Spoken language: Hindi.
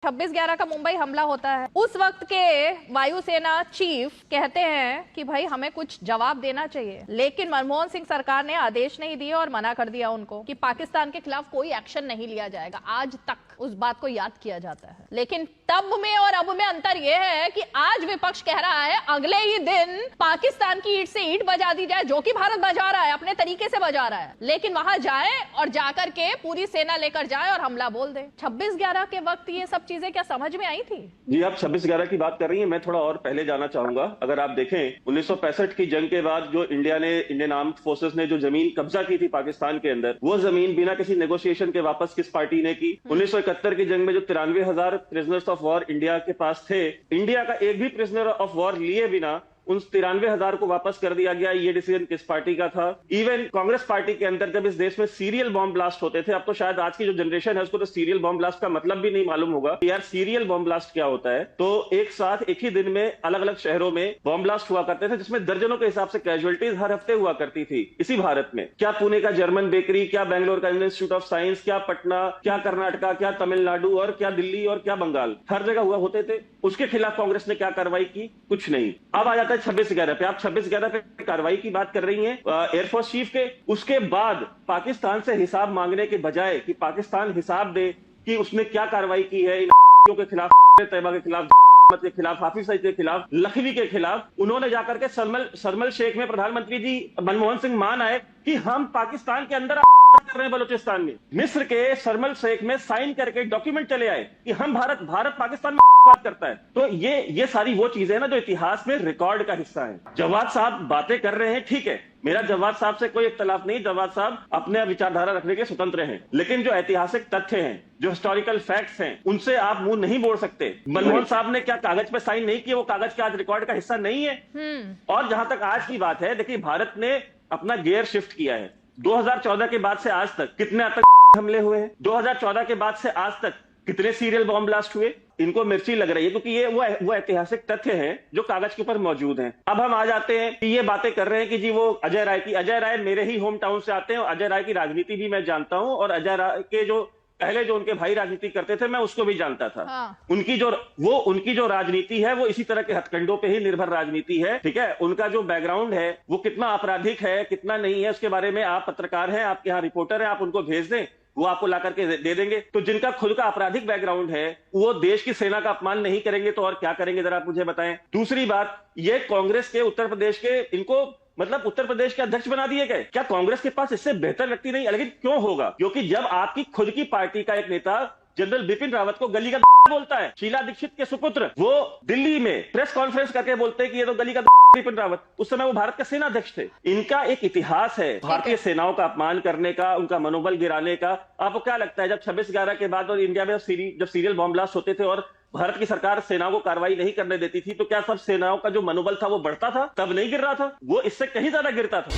26/11 का मुंबई हमला होता है। उस वक्त के वायुसेना चीफ कहते हैं कि भाई हमें कुछ जवाब देना चाहिए, लेकिन मनमोहन सिंह सरकार ने आदेश नहीं दिए और मना कर दिया उनको कि पाकिस्तान के खिलाफ कोई एक्शन नहीं लिया जाएगा। आज तक उस बात को याद किया जाता है, लेकिन तब में और अब में अंतर यह है कि आज विपक्ष कह रहा है अगले ही दिन पाकिस्तान की ईंट से ईंट बजा दी जाए, जो कि भारत बजा रहा है, अपने तरीके से बजा रहा है, लेकिन वहां जाए और जाकर के पूरी सेना लेकर जाए और हमला बोल दे। 26/11 के वक्त ये सब चीजें क्या समझ में आई थी? जी, आप 26/11 की बात कर रही हैं। मैं थोड़ा और पहले जाना चाहूंगा। अगर आप देखें 1965 की जंग के बाद जो इंडियन आर्म्ड फोर्सेस ने जो जमीन कब्जा की थी पाकिस्तान के अंदर, वो जमीन बिना किसी नेगोशिएशन के वापस किस पार्टी ने की? 1971 की जंग में जो 93,000 प्रिजनर्स ऑफ वॉर इंडिया के पास थे, इंडिया का एक भी प्रिजनर ऑफ वॉर लिए बिना उन 93,000 को वापस कर दिया गया। ये डिसीजन किस पार्टी का था? इवन कांग्रेस पार्टी के अंदर जब इस देश में सीरियल बॉम्ब ब्लास्ट होते थे, अब तो शायद आज की जो जनरेशन है उसको तो सीरियल बॉम्ब ब्लास्ट का मतलब भी नहीं मालूम होगा कि यार सीरियल बॉम्ब ब्लास्ट क्या होता है। तो एक साथ एक ही दिन में अलग अलग शहरों में बॉम्ब ब्लास्ट हुआ करते थे, जिसमें दर्जनों के हिसाब से कैजुअलिटीज हर हफ्ते हुआ करती थी इसी भारत में। क्या पुणे का जर्मन बेकरी, क्या बेंगलोर का इंस्टीट्यूट ऑफ साइंस, क्या पटना, क्या कर्नाटका, क्या तमिलनाडु और क्या दिल्ली और क्या बंगाल, हर जगह हुआ होते थे। उसके खिलाफ कांग्रेस ने क्या कार्रवाई की? कुछ नहीं। अब आ जाता है 26/11 पे। आप 26/11 पे कार्रवाई की बात कर रही हैं एयरफोर्स चीफ के। उसके बाद पाकिस्तान से हिसाब मांगने के बजाय कि पाकिस्तान हिसाब दे कि उसने क्या कार्रवाई की है इन के खिलाफ, तैयबा के खिलाफ, के खिलाफ, हाफिज सईद के खिलाफ, लखवी के खिलाफ, उन्होंने जाकर के शर्मल शेख में प्रधानमंत्री जी मनमोहन सिंह मान आए कि हम पाकिस्तान के अंदर कर रहे हैं, बलूचिस्तान में। मिस्र के शर्मल शेख में साइन करके डॉक्यूमेंट चले आए कि हम भारत पाकिस्तान में बात करता है। तो ये सारी वो चीजें ना जो इतिहास में रिकॉर्ड का हिस्सा है। जवाद साहब बातें कर रहे हैं, ठीक है, मेरा जवाद साहब से कोई इख्तलाफ नहीं। जवाद साहब अपने विचारधारा रखने के स्वतंत्र हैं, लेकिन जो ऐतिहासिक तथ्य हैं, जो हिस्टोरिकल फैक्ट्स हैं, उनसे आप मुंह नहीं बोल सकते। मनमोहन साहब ने क्या कागज पे साइन नहीं किया? वो कागज के आज रिकॉर्ड का हिस्सा नहीं है। और जहां तक आज की बात है, देखिए भारत ने अपना गियर शिफ्ट किया है। 2014 के बाद से आज तक कितने आतंकी हमले हुए हैं? 2014 के बाद से आज तक कितने सीरियल बॉम्ब ब्लास्ट हुए? इनको मिर्ची लग रही है, क्योंकि ये वो ऐतिहासिक तथ्य हैं जो कागज के ऊपर मौजूद हैं। अब हम आ जाते हैं कि ये बातें कर रहे हैं कि जी वो अजय राय की। अजय राय मेरे ही होम टाउन से आते हैं और अजय राय की राजनीति भी मैं जानता हूं, और अजय राय के जो पहले जो उनके भाई राजनीति करते थे, मैं उसको भी जानता था। उनकी जो राजनीति है वो इसी तरह के हथकंडों पे ही निर्भर राजनीति है, ठीक है। उनका जो बैकग्राउंड है वो कितना आपराधिक है, कितना नहीं है, उसके बारे में आप पत्रकार हैं, आपके यहाँ रिपोर्टर हैं, आप उनको भेज दें, वो आपको ला करके दे देंगे। तो जिनका खुद का आपराधिक बैकग्राउंड है वो देश की सेना का अपमान नहीं करेंगे तो और क्या करेंगे, जरा आप मुझे बताएं। दूसरी बात, ये कांग्रेस के उत्तर प्रदेश के, इनको मतलब उत्तर प्रदेश के अध्यक्ष बना दिए गए। क्या कांग्रेस के पास इससे बेहतर व्यक्ति नहीं? लेकिन क्यों होगा? क्योंकि जब आपकी खुद की पार्टी का एक नेता जनरल बिपिन रावत को गली का बोलता है, शीला दीक्षित के सुपुत्र, वो दिल्ली में प्रेस कॉन्फ्रेंस करके बोलते हैं कि ये तो गली का बिपिन रावत, उस समय वो भारत के सेना अध्यक्ष थे। इनका एक इतिहास है भारतीय सेनाओं का अपमान करने का, उनका मनोबल गिराने का। आपको क्या लगता है जब 26/11 के बाद और इंडिया में जब सीरियल बॉम्ब ब्लास्ट होते थे और भारत की सरकार सेनाओं को कार्रवाई नहीं करने देती थी, तो क्या सब सेनाओं का जो मनोबल था वो बढ़ता था? तब नहीं गिर रहा था? वो इससे कहीं ज्यादा गिरता था।